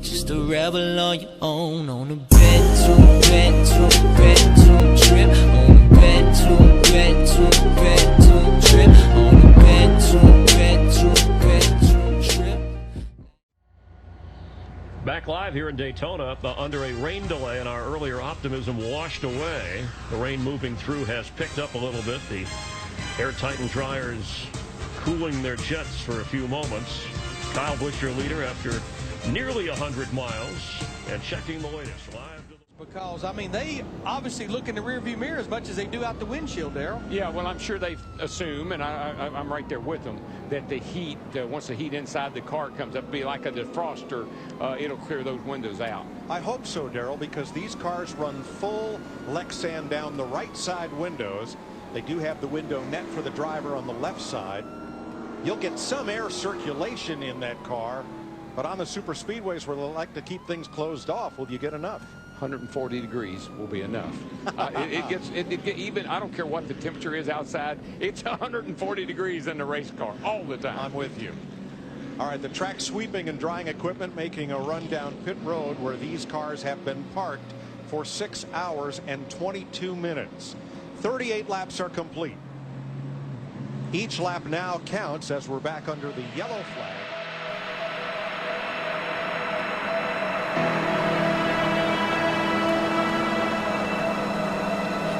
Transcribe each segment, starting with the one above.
just a rebel on your own. On a bedroom trip. On a bedroom trip. On a bedroom trip. Back live here in Daytona, under a rain delay, and our earlier optimism washed away. The rain moving through has picked up a little bit. The airtight and dryers cooling their jets for a few moments. Kyle Busch, your leader, after nearly 100 miles, and checking the latest live. Because, I mean, they obviously look in the rearview mirror as much as they do out the windshield, Darrell. Yeah, well, I'm sure they assume, and I'm right there with them, that the heat, once the heat inside the car comes up, be like a defroster, it'll clear those windows out. I hope so, Darrell, because these cars run full Lexan down the right side windows. They do have the window net for the driver on the left side. You'll get some air circulation in that car, but on the super speedways where they like to keep things closed off, will you get enough? 140 degrees will be enough. It gets even, I don't care what the temperature is outside, it's 140 degrees in the race car all the time. I'm with you. All right, the track sweeping and drying equipment making a run down pit road where these cars have been parked for 6 hours and 22 minutes. 38 laps are complete. Each lap now counts as we're back under the yellow flag.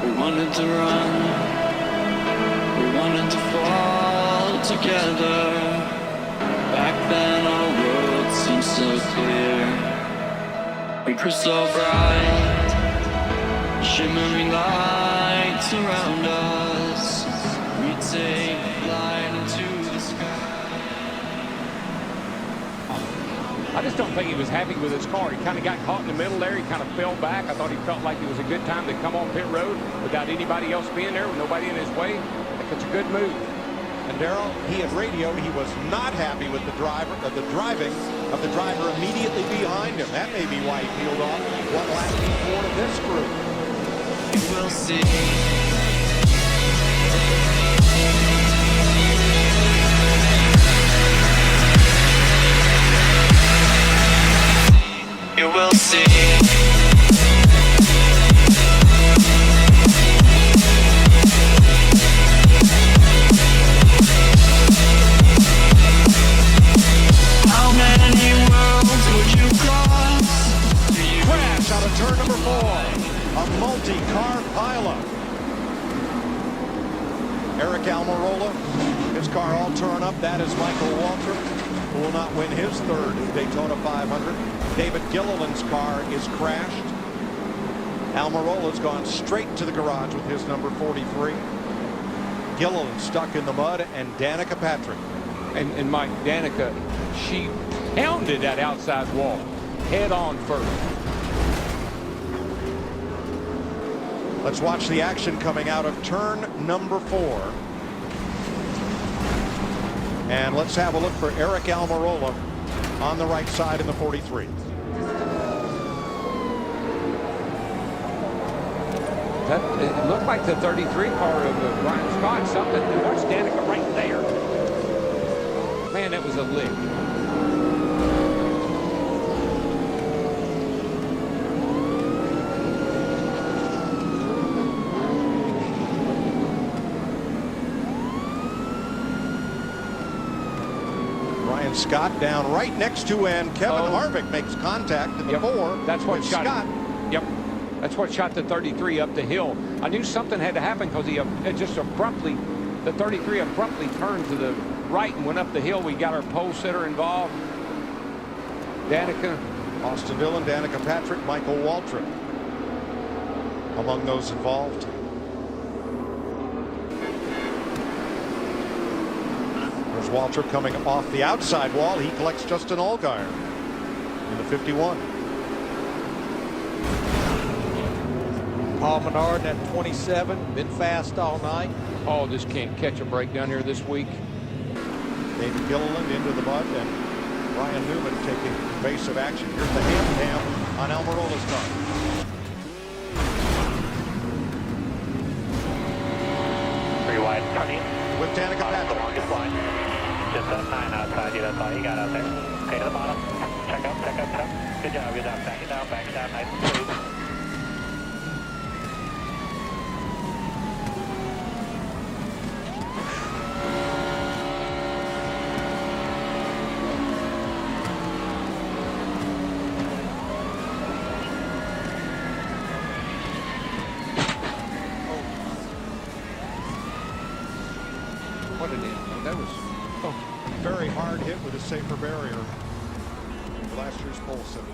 We wanted to run, we wanted to fall together. Back then our world seemed so clear. We were so bright, shimmering lights around us. We take flight into the sky. I just don't think he was happy with his car. He kind of got caught in the middle there. He kind of fell back. I thought he felt like it was a good time to come on pit road without anybody else being there, with nobody in his way. I think it's a good move. And Darrell, he had radioed he was not happy with the driving of the driver immediately behind him. That may be why he peeled off one lap before to this group. We'll see. You will see. How many worlds would you cross? Crash out of turn number 4. A multi-car pileup. Eric Almirola, his car all torn up. That is Michael Waltrip, who will not win his third Daytona 500. David Gilliland's car is crashed. Almirola's gone straight to the garage with his number 43. Gilliland stuck in the mud, and Danica Patrick. And Mike, Danica, she pounded that outside wall head on first. Let's watch the action coming out of turn number 4. And let's have a look for Eric Almirola on the right side in the 43. It looked like the 33 car of Brian Scott. Something. Watch Danica right there. Man, that was a lick. Brian Scott down right next to, and Kevin Harvick makes contact in the 4. That's what shot Scott. Yep. That's what shot the 33 up the hill. I knew something had to happen because he just abruptly, the 33 abruptly turned to the right and went up the hill. We got our pole sitter involved. Danica. Austin Dillon, Danica Patrick, Michael Waltrip among those involved. There's Waltrip coming off the outside wall. He collects Justin Allgaier in the 51. Paul Menard at 27, been fast all night. Paul just can't catch a break down here this week. David Gilliland into the mud, and Ryan Newman taking evasive action. Here's the hand on Almirola's car. Pretty wide, turning. With Danica Patrick. The longest line. Just that 9 outside you, that's all you got out there. Okay, to the bottom. Check up, check up, check. Good job, good job. Back it down, nice and smooth. What an end. That was Very hard hit with a safer barrier. Last year's pole sitter.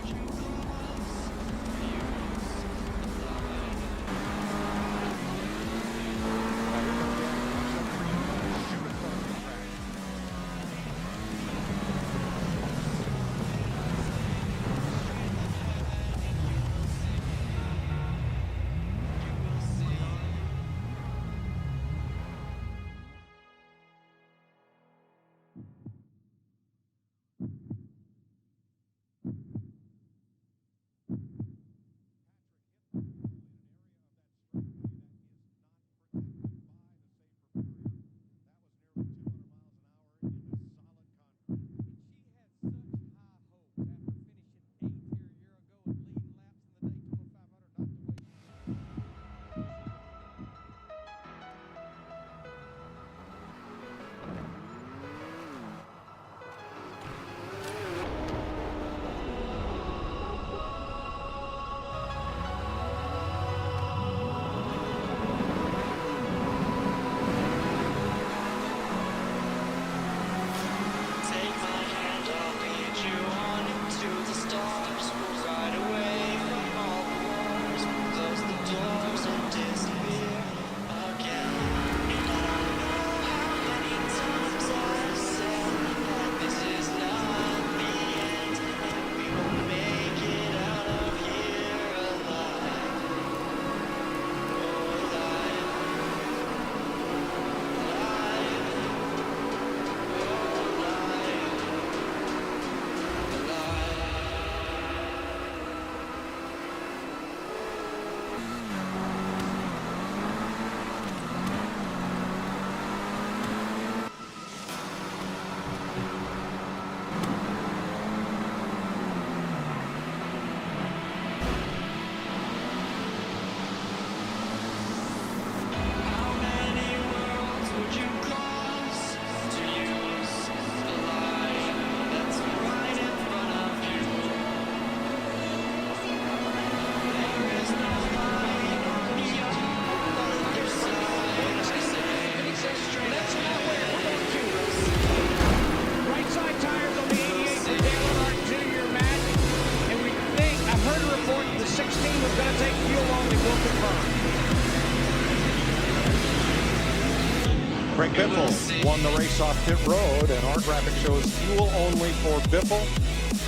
Craig Biffle won the race off pit road, and our graphic shows fuel only for Biffle.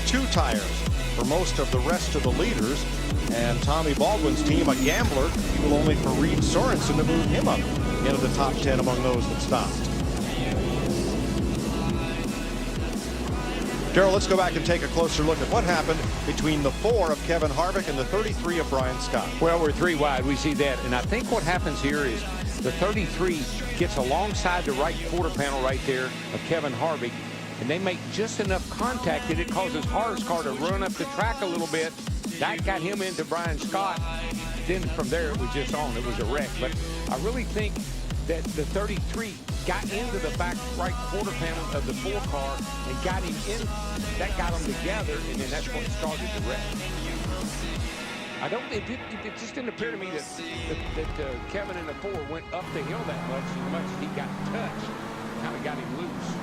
2 tires for most of the rest of the leaders. And Tommy Baldwin's team, a gambler, fuel only for Reed Sorensen to move him up into the top 10 among those that stopped. Darrell, let's go back and take a closer look at what happened between the 4 of Kevin Harvick and the 33 of Brian Scott. Well, we're 3 wide. We see that. And I think what happens here is the 33 gets alongside the right quarter panel right there of Kevin Harvick, and they make just enough contact that it causes Harvick's car to run up the track a little bit. That got him into Brian Scott. Then from there, it was just on. It was a wreck. But I really think that the 33 got into the back right quarter panel of the 4 car and got him in. That got them together, and then that's what started the wreck. It just didn't appear to me that Kevin in the 4 went up the hill that much as he got touched. Kind of got him loose.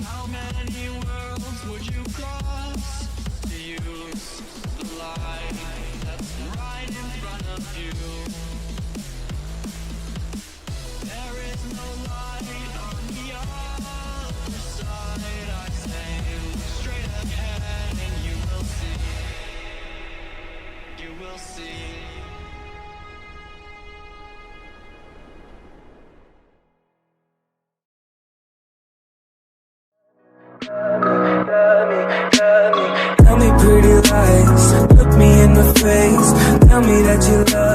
How many worlds would you cross? refuse the light that's right in front of you. There is no light on the other side. I say look straight ahead and you will see. You will see. Tell me pretty lies, look me in the face. Tell me that you love